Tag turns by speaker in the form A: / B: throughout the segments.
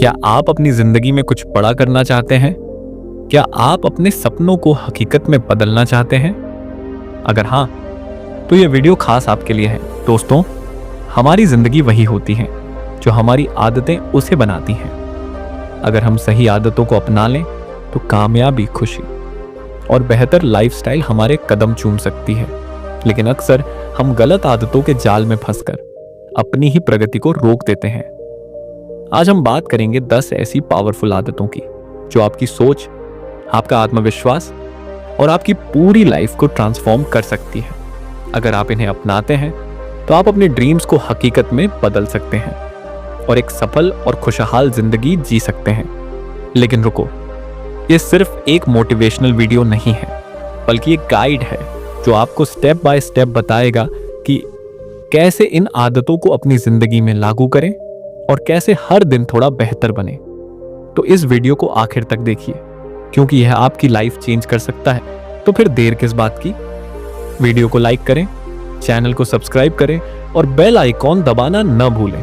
A: क्या आप अपनी जिंदगी में कुछ बड़ा करना चाहते हैं? क्या आप अपने सपनों को हकीकत में बदलना चाहते हैं? अगर हाँ, तो यह वीडियो खास आपके लिए है। दोस्तों, हमारी जिंदगी वही होती है जो हमारी आदतें उसे बनाती हैं। अगर हम सही आदतों को अपना लें तो कामयाबी, खुशी और बेहतर लाइफस्टाइल हमारे कदम चूम सकती है। लेकिन अक्सर हम गलत आदतों के जाल में फंसकर अपनी ही प्रगति को रोक देते हैं। आज हम बात करेंगे 10 ऐसी पावरफुल आदतों की जो आपकी सोच, आपका आत्मविश्वास और आपकी पूरी लाइफ को ट्रांसफॉर्म कर सकती है। अगर आप इन्हें अपनाते हैं तो आप अपने ड्रीम्स को हकीकत में बदल सकते हैं और एक सफल और खुशहाल जिंदगी जी सकते हैं। लेकिन रुको, ये सिर्फ एक मोटिवेशनल वीडियो नहीं है, बल्कि एक गाइड है जो आपको स्टेप बाय स्टेप बताएगा कि कैसे इन आदतों को अपनी जिंदगी में लागू करें और कैसे हर दिन थोड़ा बेहतर बने। तो इस वीडियो को आखिर तक देखिए, क्योंकि यह आपकी लाइफ चेंज कर सकता है। तो फिर देर किस बात की? वीडियो को लाइक करें, चैनल को सब्सक्राइब करें और बेल आइकॉन दबाना न भूलें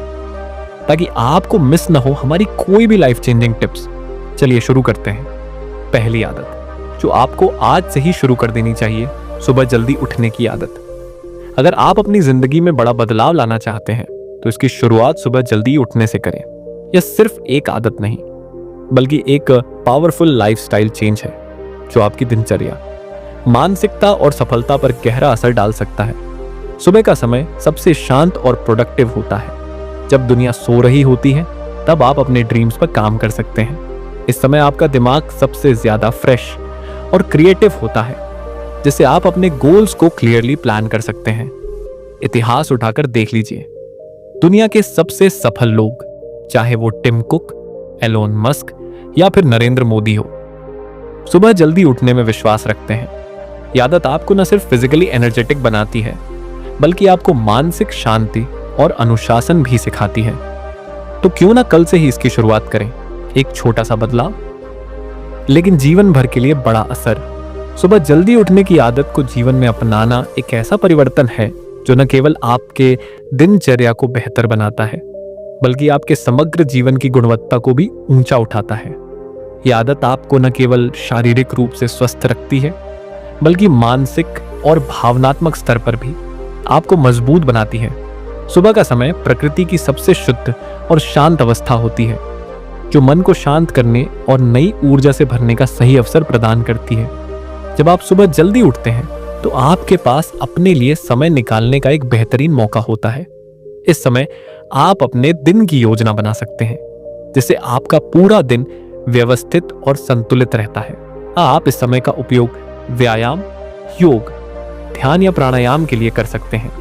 A: ताकि आपको मिस न हो हमारी कोई भी लाइफ चेंजिंग टिप्स। चलिए शुरू करते हैं। पहली आदत जो आपको आज से ही शुरू कर देनी चाहिए, सुबह जल्दी उठने की आदत। अगर आप अपनी जिंदगी में बड़ा बदलाव लाना चाहते हैं तो इसकी शुरुआत सुबह जल्दी उठने से करें। यह सिर्फ एक आदत नहीं, बल्कि एक पावरफुल लाइफस्टाइल चेंज है जो आपकी दिनचर्या, मानसिकता और सफलता पर गहरा असर डाल सकता है। सुबह का समय सबसे शांत और प्रोडक्टिव होता है। जब दुनिया सो रही होती है तब आप अपने ड्रीम्स पर काम कर सकते हैं। इस समय आपका दिमाग सबसे ज्यादा फ्रेश और क्रिएटिव होता है, जिससे आप अपने गोल्स को क्लियरली प्लान कर सकते हैं। इतिहास उठाकर देख लीजिए, दुनिया के सबसे सफल लोग, चाहे वो टिम कुक, एलोन मस्क या फिर नरेंद्र मोदी हो, सुबह जल्दी उठने में विश्वास रखते हैं। यह आदत आपको न सिर्फ फिजिकली एनर्जेटिक बनाती है, बल्कि आपको मानसिक शांति और अनुशासन भी सिखाती है। तो क्यों ना कल से ही इसकी शुरुआत करें। एक छोटा सा बदलाव, लेकिन जीवन भर के लिए बड़ा असर। सुबह जल्दी उठने की आदत को जीवन में अपनाना एक ऐसा परिवर्तन है जो न केवल आपके दिनचर्या को बेहतर बनाता है, बल्कि आपके समग्र जीवन की गुणवत्ता को भी ऊंचा उठाता है। यह आदत आपको न केवल शारीरिक रूप से स्वस्थ रखती है, बल्कि मानसिक और भावनात्मक स्तर पर भी आपको मजबूत बनाती है। सुबह का समय प्रकृति की सबसे शुद्ध और शांत अवस्था होती है, जो मन को शांत करने और नई ऊर्जा से भरने का सही अवसर प्रदान करती है। जब आप सुबह जल्दी उठते हैं तो आपके पास अपने लिए समय निकालने का एक बेहतरीन मौका होता है। इस समय आप अपने दिन की योजना बना सकते हैं, जिससे आपका पूरा दिन व्यवस्थित और संतुलित रहता है। आप इस समय का उपयोग व्यायाम, योग, ध्यान या प्राणायाम के लिए कर सकते हैं,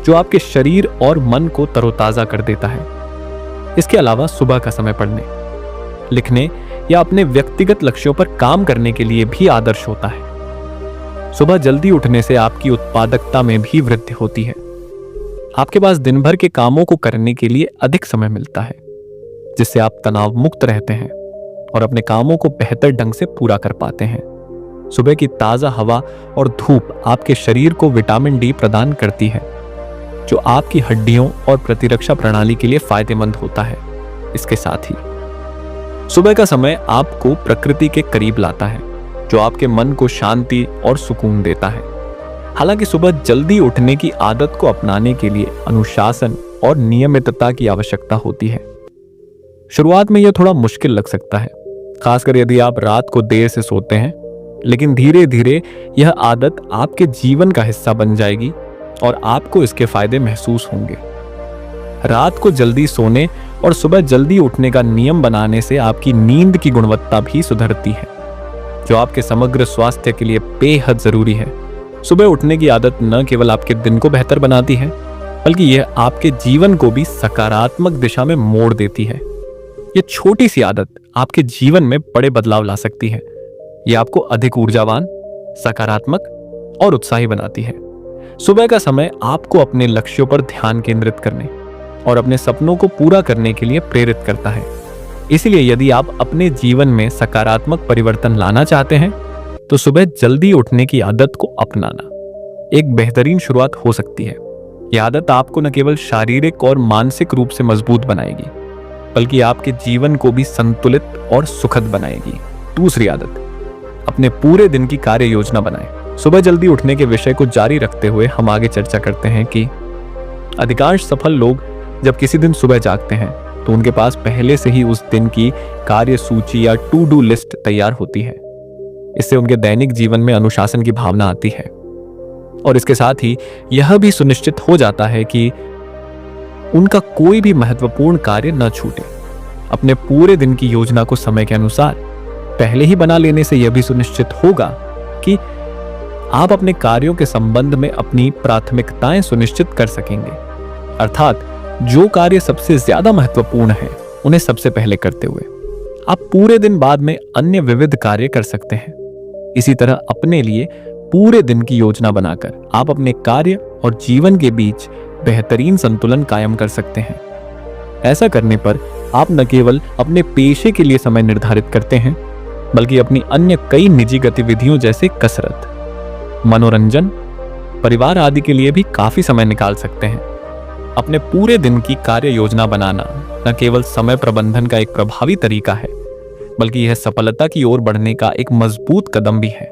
A: जो आपके शरीर और मन को तरोताजा कर देता है। इसके अलावा सुबह का समय पढ़ने, लिखने या अपने व्यक्तिगत लक्ष्यों पर काम करने के लिए भी आदर्श होता है। सुबह जल्दी उठने से आपकी उत्पादकता में भी वृद्धि होती है। आपके पास दिन भर के कामों को करने के लिए अधिक समय मिलता है, जिससे आप तनाव मुक्त रहते हैं और अपने कामों को बेहतर ढंग से पूरा कर पाते हैं। सुबह की ताजा हवा और धूप आपके शरीर को विटामिन डी प्रदान करती है, जो आपकी हड्डियों और प्रतिरक्षा प्रणाली के लिए फायदेमंद होता है। इसके साथ ही सुबह का समय आपको प्रकृति के करीब लाता है, जो आपके मन को शांति और सुकून देता है। हालांकि सुबह जल्दी उठने की आदत को अपनाने के लिए अनुशासन और नियमितता की आवश्यकता होती है। शुरुआत में यह थोड़ा मुश्किल लग सकता है, खासकर यदि आप रात को देर से सोते हैं, लेकिन धीरे धीरे यह आदत आपके जीवन का हिस्सा बन जाएगी और आपको इसके फायदे महसूस होंगे। रात को जल्दी सोने और सुबह जल्दी उठने का नियम बनाने से आपकी नींद की गुणवत्ता भी सुधरती है, जो आपके समग्र स्वास्थ्य के लिए बेहद जरूरी है। सुबह उठने की आदत न केवल आपके दिन को बेहतर बनाती है, बल्कि यह आपके जीवन को भी सकारात्मक दिशा में मोड़ देती है। यह छोटी सी आदत आपके जीवन में बड़े बदलाव ला सकती है। यह आपको अधिक ऊर्जावान, सकारात्मक और उत्साही बनाती है। सुबह का समय आपको अपने लक्ष्यों पर ध्यान केंद्रित करने और अपने सपनों को पूरा करने के लिए प्रेरित करता है। इसलिए यदि आप अपने जीवन में सकारात्मक परिवर्तन लाना चाहते हैं तो सुबह जल्दी उठने की आदत को अपनाना एक बेहतरीन शुरुआत हो सकती है। यह आदत आपको न केवल शारीरिक और मानसिक रूप से मजबूत बनाएगी, बल्कि आपके जीवन को भी संतुलित और सुखद बनाएगी। दूसरी आदत, अपने पूरे दिन की कार्य योजना बनाएं। सुबह जल्दी उठने के विषय को जारी रखते हुए हम आगे चर्चा करते हैं कि अधिकांश सफल लोग जब किसी दिन सुबह जागते हैं तो उनके पास पहले से ही उस दिन की कार्य सूची या टू डू लिस्ट तैयार होती है। इससे उनके दैनिक जीवन में अनुशासन की भावना आती है और इसके साथ ही यह भी सुनिश्चित हो जाता है कि उनका कोई भी महत्वपूर्ण कार्य न छूटे। अपने पूरे दिन की योजना को समय के अनुसार पहले ही बना लेने से यह भी सुनिश्चित होगा कि आप अपने कार्यों के संबंध में अपनी प्राथमिकताएं सुनिश्चित कर सकेंगे, अर्थात जो कार्य सबसे ज्यादा महत्वपूर्ण है उन्हें सबसे पहले करते हुए आप पूरे दिन बाद में अन्य विविध कार्य कर सकते हैं। इसी तरह अपने लिए पूरे दिन की योजना बनाकर आप अपने कार्य और जीवन के बीच बेहतरीन संतुलन कायम कर सकते हैं। ऐसा करने पर आप न केवल अपने पेशे के लिए समय निर्धारित करते हैं, बल्कि अपनी अन्य कई निजी गतिविधियों जैसे कसरत, मनोरंजन, परिवार आदि के लिए भी काफी समय निकाल सकते हैं। अपने पूरे दिन की कार्य योजना बनाना न केवल समय प्रबंधन का एक प्रभावी तरीका है, बल्कि यह सफलता की ओर बढ़ने का एक मजबूत कदम भी है।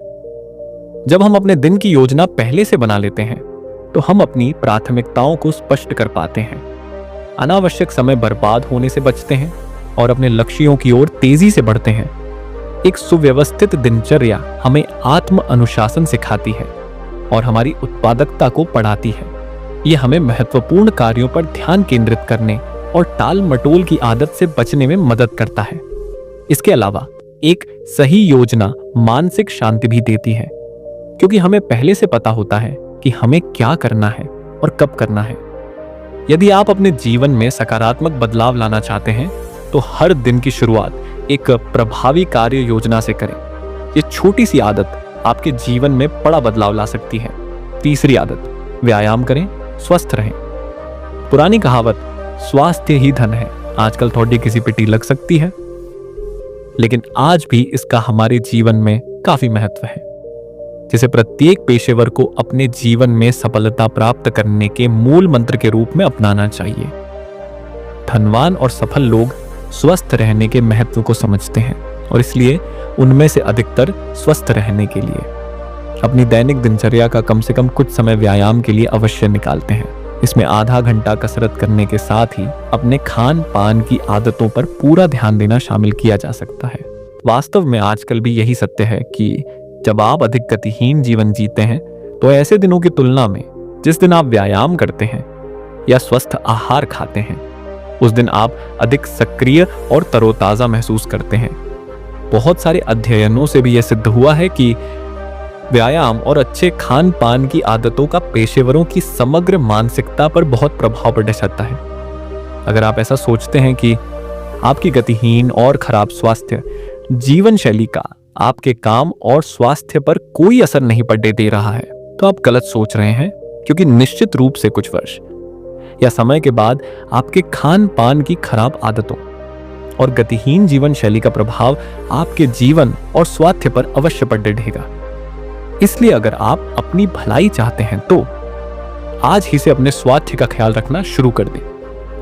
A: जब हम अपने दिन की योजना पहले से बना लेते हैं तो हम अपनी प्राथमिकताओं को स्पष्ट कर पाते हैं, अनावश्यक समय बर्बाद होने से बचते हैं और अपने लक्ष्यों की ओर तेजी से बढ़ते हैं। एक सुव्यवस्थित दिनचर्या हमें आत्म अनुशासन सिखाती है और हमारी उत्पादकता को बढ़ाती है। यह हमें महत्वपूर्ण कार्यों पर ध्यान केंद्रित करने और टाल मटोल की आदत से बचने में मदद करता है। इसके अलावा एक सही योजना मानसिक शांति भी देती है, क्योंकि हमें पहले से पता होता है कि हमें क्या करना है और कब करना है। यदि आप अपने जीवन में सकारात्मक बदलाव लाना चाहते हैं तो हर दिन की शुरुआत एक प्रभावी कार्य योजना से करें। ये छोटी सी आदत आपके जीवन में बड़ा बदलाव ला सकती है। तीसरी आदत, व्यायाम करें, स्वस्थ रहें। पुरानी कहावत स्वास्थ्य ही धन है आजकल थोड़ी किसी पिटी लग सकती है, लेकिन आज भी इसका हमारे जीवन में काफी महत्व है, जिसे प्रत्येक पेशेवर को अपने जीवन में सफलता प्राप्त करने के मूल मंत्र के रूप में अपनाना चाहिए। धनवान और सफल लोग स्वस्थ रहने के महत्व को समझते हैं और इसलिए उनमें से अधिकतर स्वस्थ रहने के लिए अपनी दैनिक दिनचर्या का कम से कम कुछ समय व्यायाम के लिए अवश्य निकालते हैं। इसमें आधा घंटा कसरत करने के साथ ही अपने खान पान की आदतों पर पूरा ध्यान देना शामिल किया जा सकता है। वास्तव में आजकल भी यही सत्य है कि जब आप अधिक गतिहीन जीवन जीते हैं तो ऐसे दिनों की तुलना में जिस दिन आप व्यायाम करते हैं या स्वस्थ आहार खाते हैं, उस दिन आप अधिक सक्रिय और तरोताजा महसूस करते हैं। बहुत सारे अध्ययनों से भी यह सिद्ध हुआ है कि व्यायाम और अच्छे खान पान की आदतों का पेशेवरों की समग्र मानसिकता पर बहुत प्रभाव पड़ सकता है। अगर आप ऐसा सोचते हैं कि आपकी गतिहीन और खराब स्वास्थ्य जीवन शैली का आपके काम और स्वास्थ्य पर कोई असर नहीं पड़ने दे रहा है, तो आप गलत सोच रहे हैं, क्योंकि निश्चित रूप से कुछ वर्ष या समय के बाद आपके खान पान की खराब आदतों और गतिहीन जीवन शैली का प्रभाव आपके जीवन और स्वास्थ्य पर अवश्य पड़ रहेगा। इसलिए अगर आप अपनी भलाई चाहते हैं तो आज ही से अपने स्वास्थ्य का ख्याल रखना शुरू कर दें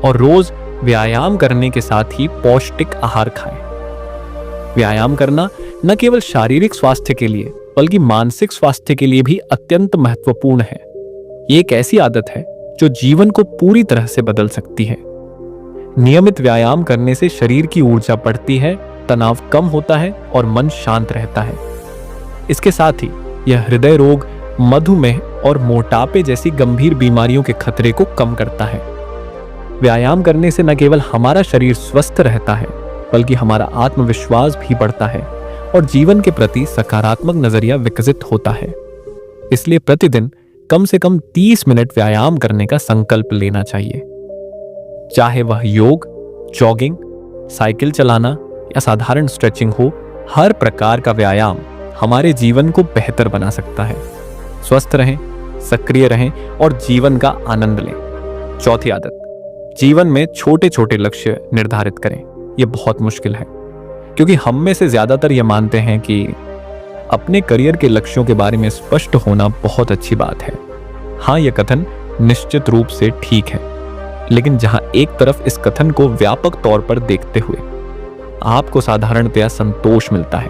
A: और रोज व्यायाम करने के साथ ही पौष्टिक आहार खाएं। व्यायाम करना न केवल शारीरिक स्वास्थ्य के लिए बल्कि मानसिक स्वास्थ्य के लिए भी अत्यंत महत्वपूर्ण है। ये एक ऐसी आदत है जो जीवन को पूरी तरह से बदल सकती है। नियमित व्यायाम करने से शरीर की ऊर्जा बढ़ती है, तनाव कम होता है और मन शांत रहता है। इसके साथ ही यह हृदय रोग, मधुमेह और मोटापे जैसी गंभीर बीमारियों के खतरे को कम करता है। व्यायाम करने से न केवल हमारा शरीर स्वस्थ रहता है, बल्कि हमारा आत्मविश्वास भी बढ़ता है और जीवन के प्रति सकारात्मक नजरिया विकसित होता है। इसलिए प्रतिदिन कम से कम 30 मिनट व्यायाम करने का संकल्प लेना चाहिए। चाहे वह योग, जॉगिंग, साइकिल चलाना या साधारण स्ट्रेचिंग हो, हर प्रकार का व्यायाम हमारे जीवन को बेहतर बना सकता है। स्वस्थ रहें, सक्रिय रहें और जीवन का आनंद लें। चौथी आदत, जीवन में छोटे छोटे लक्ष्य निर्धारित करें। यह बहुत मुश्किल है, क्योंकि हम में से ज्यादातर यह मानते हैं कि अपने करियर के लक्ष्यों के बारे में स्पष्ट होना बहुत अच्छी बात है। हाँ, यह कथन निश्चित रूप से ठीक है, लेकिन जहां एक तरफ इस कथन को व्यापक तौर पर देखते हुए आपको साधारणतया संतोष मिलता है,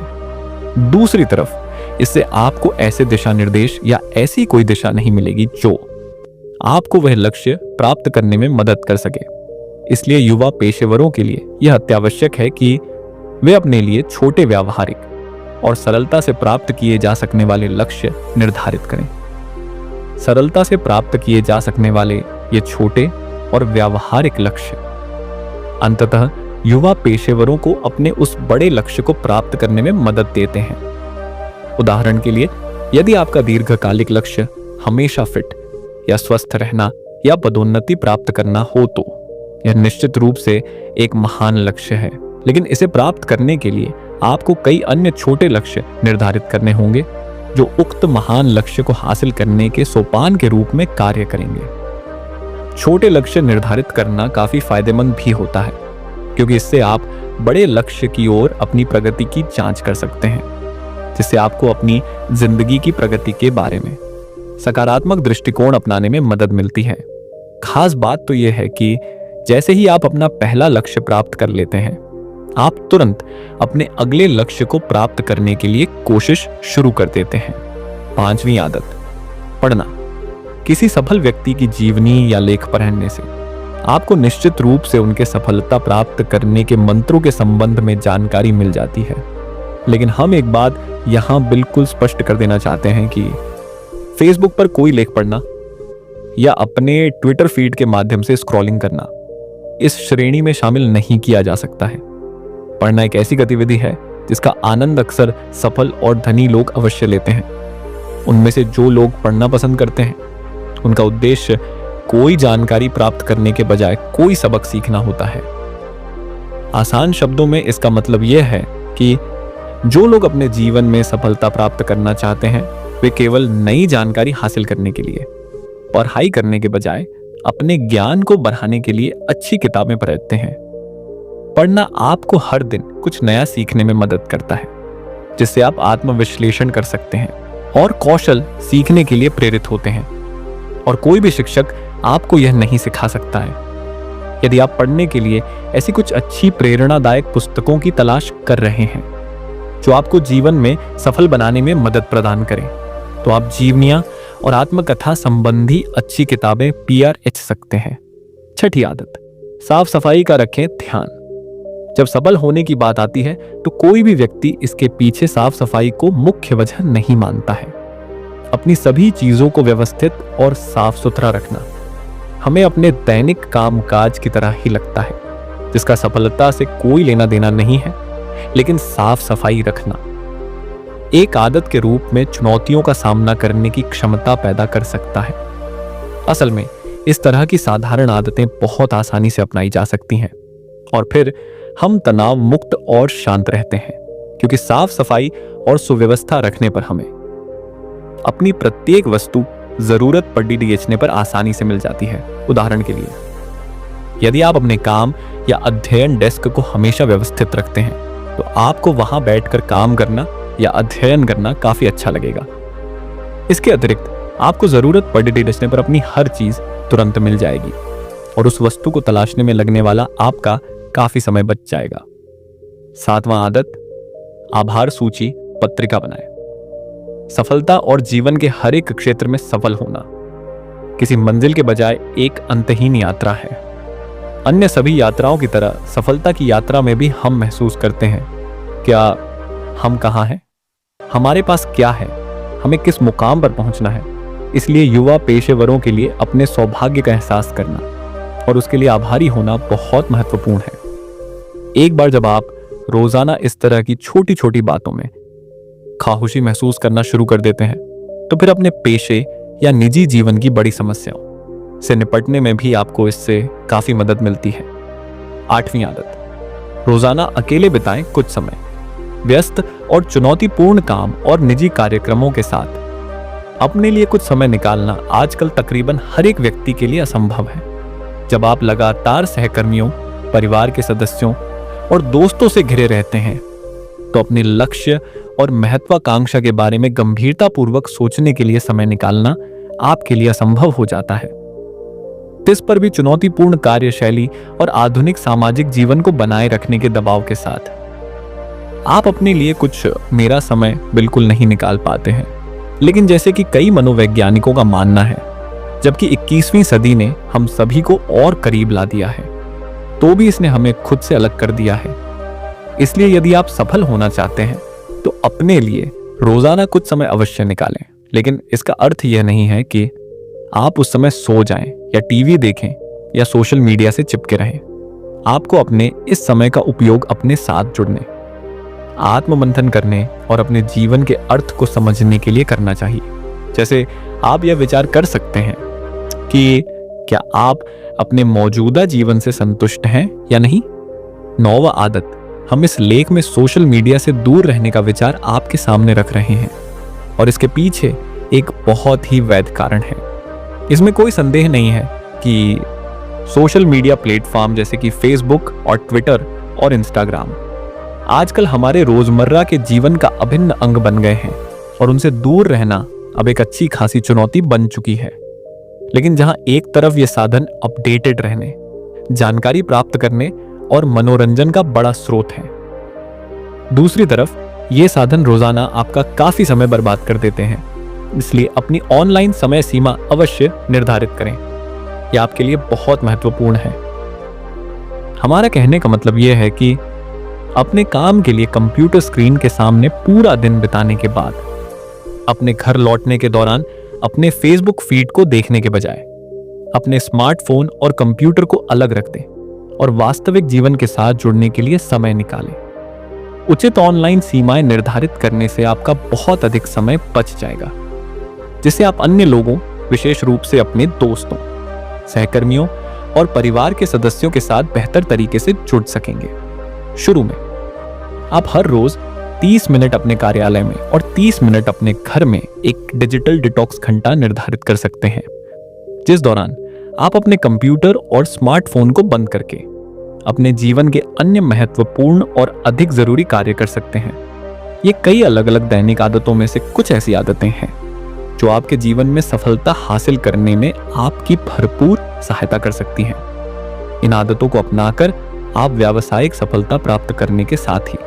A: दूसरी तरफ इससे आपको ऐसे दिशा निर्देश या ऐसी कोई दिशा नहीं मिलेगी जो आपको वह लक्ष्य प्राप्त करने में मदद कर सके। इसलिए युवा पेशेवरों के लिए यह अत्यावश्यक है कि वे अपने लिए छोटे, व्यावहारिक और सरलता से प्राप्त किए जा सकने वाले लक्ष्य निर्धारित करें। सरलता से प्राप्त किए जा सकने वाले ये छोटे और व्यावहारिक लक्ष्य अंततः युवा पेशेवरों को अपने उस बड़े लक्ष्य को प्राप्त करने में मदद देते हैं। उदाहरण के लिए, यदि आपका दीर्घकालिक लक्ष्य हमेशा फिट या स्वस्थ रहना या पदोन्नति प्राप्त करना हो तो यह निश्चित रूप से एक महान लक्ष्य है, लेकिन इसे प्राप्त करने के लिए आपको कई अन्य छोटे लक्ष्य निर्धारित करने होंगे जो उक्त महान लक्ष्य को हासिल करने के सोपान के रूप में कार्य करेंगे। छोटे लक्ष्य निर्धारित करना काफी फायदेमंद भी होता है, क्योंकि इससे आप बड़े लक्ष्य की ओर अपनी प्रगति की जांच कर सकते हैं, जिससे आपको अपनी जिंदगी की प्रगति के बारे में सकारात्मक दृष्टिकोण अपनाने में मदद मिलती है। खास बात तो यह है कि जैसे ही आप अपना पहला लक्ष्य प्राप्त कर लेते हैं, आप तुरंत अपने अगले लक्ष्य को प्राप्त करने के लिए कोशिश शुरू कर देते हैं। 5वीं आदत, पढ़ना। किसी सफल व्यक्ति की जीवनी या लेख पढ़ने से आपको निश्चित रूप से उनके सफलता प्राप्त करने के मंत्रों के संबंध में जानकारी मिल जाती है। लेकिन हम एक बात यहां बिल्कुल स्पष्ट कर देना चाहते हैं कि फेसबुक पर कोई लेख पढ़ना या अपने ट्विटर फीड के माध्यम से स्क्रॉलिंग करना इस श्रेणी में शामिल नहीं किया जा सकता है। पढ़ना एक ऐसी गतिविधि है जिसका आनंद अक्सर सफल और धनी लोग अवश्य लेते हैं। उनमें से जो लोग पढ़ना पसंद करते हैं, उनका उद्देश्य कोई जानकारी प्राप्त करने के बजाय कोई सबक सीखना होता है। आसान शब्दों में इसका मतलब यह है कि जो लोग अपने जीवन में सफलता प्राप्त करना चाहते हैं, वे केवल नई जानकारी हासिल करने के लिए पढ़ाई करने के बजाय अपने ज्ञान को बढ़ाने के लिए अच्छी किताबें पढ़ते हैं। पढ़ना आपको हर दिन कुछ नया सीखने में मदद करता है, जिससे आप आत्मविश्लेषण कर सकते हैं और कौशल सीखने के लिए प्रेरित होते हैं। और कोई भी शिक्षक आपको यह नहीं सिखा सकता है। यदि आप पढ़ने के लिए ऐसी कुछ अच्छी प्रेरणादायक पुस्तकों की तलाश कर रहे हैं जो आपको जीवन में सफल बनाने में मदद प्रदान करें, तो आप जीवनियां और आत्मकथा संबंधी अच्छी किताबें PRH सकते हैं। 6ठी आदत, साफ सफाई का रखें ध्यान। जब सफल होने की बात आती है तो कोई भी व्यक्ति इसके पीछे साफ सफाई को मुख्य वजह नहीं मानता है। अपनी सभी चीजों को व्यवस्थित और साफ सुथरा रखना हमें अपने दैनिक कामकाज की तरह ही लगता है, जिसका सफलता से कोई लेना देना नहीं है। लेकिन साफ सफाई रखना एक आदत के रूप में चुनौतियों का सामना करने की क्षमता पैदा कर सकता है। असल में इस तरह की साधारण आदतें बहुत आसानी से अपनाई जा सकती हैं और फिर हम तनाव मुक्त और शांत रहते हैं, क्योंकि साफ सफाई और सुव्यवस्था रखने पर हमें अपनी प्रत्येक वस्तु जरूरत पर DDHने पर आसानी से मिल जाती है। उदाहरण के लिए, यदि आप अपने काम या अध्ययन डेस्क को हमेशा व्यवस्थित रखते हैं, तो आपको वहां बैठकर काम करना या अध्ययन करना काफी अच्छा लगेगा। इसके अतिरिक्त आपको जरूरत पर DDHने पर अपनी हर चीज तुरंत मिल जाएगी और उस वस्तु को तलाशने में लगने वाला आपका काफी समय बच जाएगा। 7वां आदत, आभार सूची पत्रिका बनाएं। सफलता और जीवन के हर एक क्षेत्र में सफल होना किसी मंजिल के बजाय एक अंतहीन यात्रा है। अन्य सभी यात्राओं की तरह सफलता की यात्रा में भी हम महसूस करते हैं, क्या हम कहाँ हैं, हमारे पास क्या है, हमें किस मुकाम पर पहुंचना है। इसलिए युवा पेशेवरों के लिए अपने सौभाग्य का एहसास करना और उसके लिए आभारी होना बहुत महत्वपूर्ण है। एक बार जब आप रोजाना इस तरह की छोटी छोटी बातों में खामोशी महसूस करना शुरू कर देते हैं, तो फिर अपने पेशे या निजी जीवन की बड़ी समस्याओं से निपटने में भी आपको इससे काफी मदद मिलती है। 8वीं आदत, रोजाना अकेले बिताएं कुछ समय। व्यस्त और चुनौतीपूर्ण काम और निजी कार्यक्रमों के साथ अपने लिए कुछ समय निकालना आजकल तकरीबन हर एक व्यक्ति के लिए असंभव है। जब आप लगातार सहकर्मियों, परिवार के सदस्यों और दोस्तों से घिरे रहते हैं, तो अपने लक्ष्य और महत्वाकांक्षा के बारे में गंभीरतापूर्वक सोचने के लिए समय निकालना आपके लिए असंभव हो जाता है। तिस पर भी चुनौतीपूर्ण कार्यशैली और आधुनिक सामाजिक जीवन को बनाए रखने के दबाव के साथ आप अपने लिए कुछ मेरा समय बिल्कुल नहीं निकाल पाते हैं। लेकिन जैसे कि कई मनोवैज्ञानिकों का मानना है, जबकि 21वीं सदी ने हम सभी को और करीब ला दिया है, तो भी इसने हमें खुद से अलग कर दिया है। इसलिए यदि आप सफल होना चाहते हैं तो अपने लिए रोजाना कुछ समय अवश्य निकालें। लेकिन इसका अर्थ यह नहीं है कि आप उस समय सो जाएं या टीवी देखें या सोशल मीडिया से चिपके रहें। आपको अपने इस समय का उपयोग अपने साथ जुड़ने, आत्ममंथन करने और अपने जीवन के अर्थ को समझने के लिए करना चाहिए। जैसे आप यह विचार कर सकते हैं कि क्या आप अपने मौजूदा जीवन से संतुष्ट हैं या नहीं। 9वां आदत, हम इस लेख में सोशल मीडिया से दूर रहने का विचार आपके सामने रख रहे हैं और इसके पीछे एक बहुत ही वैध कारण है। इसमें कोई संदेह नहीं है कि सोशल मीडिया प्लेटफॉर्म जैसे कि फेसबुक और ट्विटर और इंस्टाग्राम आजकल हमारे रोजमर्रा के जीवन का अभिन्न अंग बन गए हैं और उनसे दूर रहना अब एक अच्छी खासी चुनौती बन चुकी है। लेकिन जहां एक तरफ ये साधन अपडेटेड रहने, जानकारी प्राप्त करने और मनोरंजन का बड़ा स्रोत है, दूसरी तरफ ये साधन रोजाना आपका काफी समय बर्बाद कर देते हैं। इसलिए अपनी ऑनलाइन समय सीमा अवश्य निर्धारित करें। यह आपके लिए बहुत महत्वपूर्ण है। हमारा कहने का मतलब यह है कि अपने काम के लिए कंप्यूटर स्क्रीन के सामने पूरा दिन बिताने के बाद अपने घर लौटने के दौरान अपने फेसबुक फीड को देखने के बजाय अपने स्मार्टफोन और कंप्यूटर को अलग रख दें और वास्तविक जीवन के साथ जुड़ने के लिए समय निकालें। उचित ऑनलाइन सीमाएं निर्धारित करने से आपका बहुत अधिक समय बच जाएगा, जिससे आप अन्य लोगों, विशेष रूप से अपने दोस्तों, सहकर्मियों और परिवार के सदस्यों के साथ बेहतर तरीके से जुड़ सकेंगे। शुरू में आप हर रोज 30 मिनट अपने कार्यालय में और 30 मिनट अपने घर में एक डिजिटल डिटॉक्स घंटा निर्धारित कर सकते हैं, जिस दौरान आप अपने कंप्यूटर और स्मार्टफोन को बंद करके अपने जीवन के अन्य महत्वपूर्ण और अधिक जरूरी कार्य कर सकते हैं। ये कई अलग अलग दैनिक आदतों में से कुछ ऐसी आदतें हैं जो आपके जीवन में सफलता हासिल करने में आपकी भरपूर सहायता कर सकती हैं। इन आदतों को अपनाकर आप व्यावसायिक सफलता प्राप्त करने के साथ ही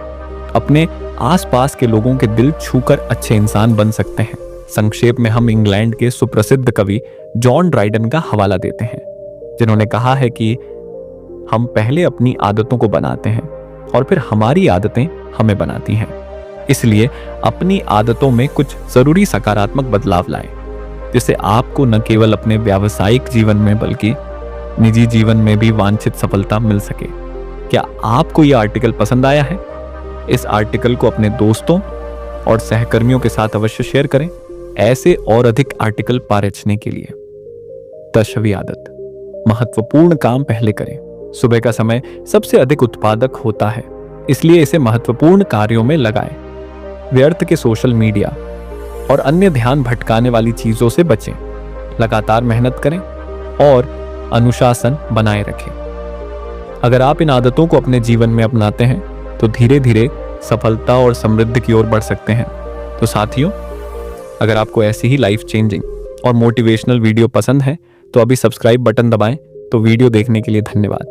A: अपने आसपास के लोगों के दिल छूकर अच्छे इंसान बन सकते हैं। संक्षेप में हम इंग्लैंड के सुप्रसिद्ध कवि जॉन ड्राइडन का हवाला देते हैं, जिन्होंने कहा है कि हम पहले अपनी आदतों को बनाते हैं और फिर हमारी आदतें हमें बनाती हैं। इसलिए अपनी आदतों में कुछ जरूरी सकारात्मक बदलाव लाएं, जिससे आपको न केवल अपने व्यावसायिक जीवन में बल्कि निजी जीवन में भी वांछित सफलता मिल सके। क्या आपको यह आर्टिकल पसंद आया है? इस आर्टिकल को अपने दोस्तों और सहकर्मियों के साथ अवश्य शेयर करें, ऐसे और अधिक आर्टिकल पारखने के लिए। 10वीं आदत, महत्वपूर्ण काम पहले करें। सुबह का समय सबसे अधिक उत्पादक होता है, इसलिए इसे महत्वपूर्ण कार्यों में लगाएं। व्यर्थ के सोशल मीडिया और अन्य ध्यान भटकाने वाली चीजों से बचें। लगातार मेहनत करें और अनुशासन बनाए रखें। अगर आप इन आदतों को अपने जीवन में अपनाते हैं तो धीरे धीरे सफलता और समृद्धि की ओर बढ़ सकते हैं। तो साथियों, अगर आपको ऐसी ही लाइफ चेंजिंग और मोटिवेशनल वीडियो पसंद है तो अभी सब्सक्राइब बटन दबाएं। तो वीडियो देखने के लिए धन्यवाद।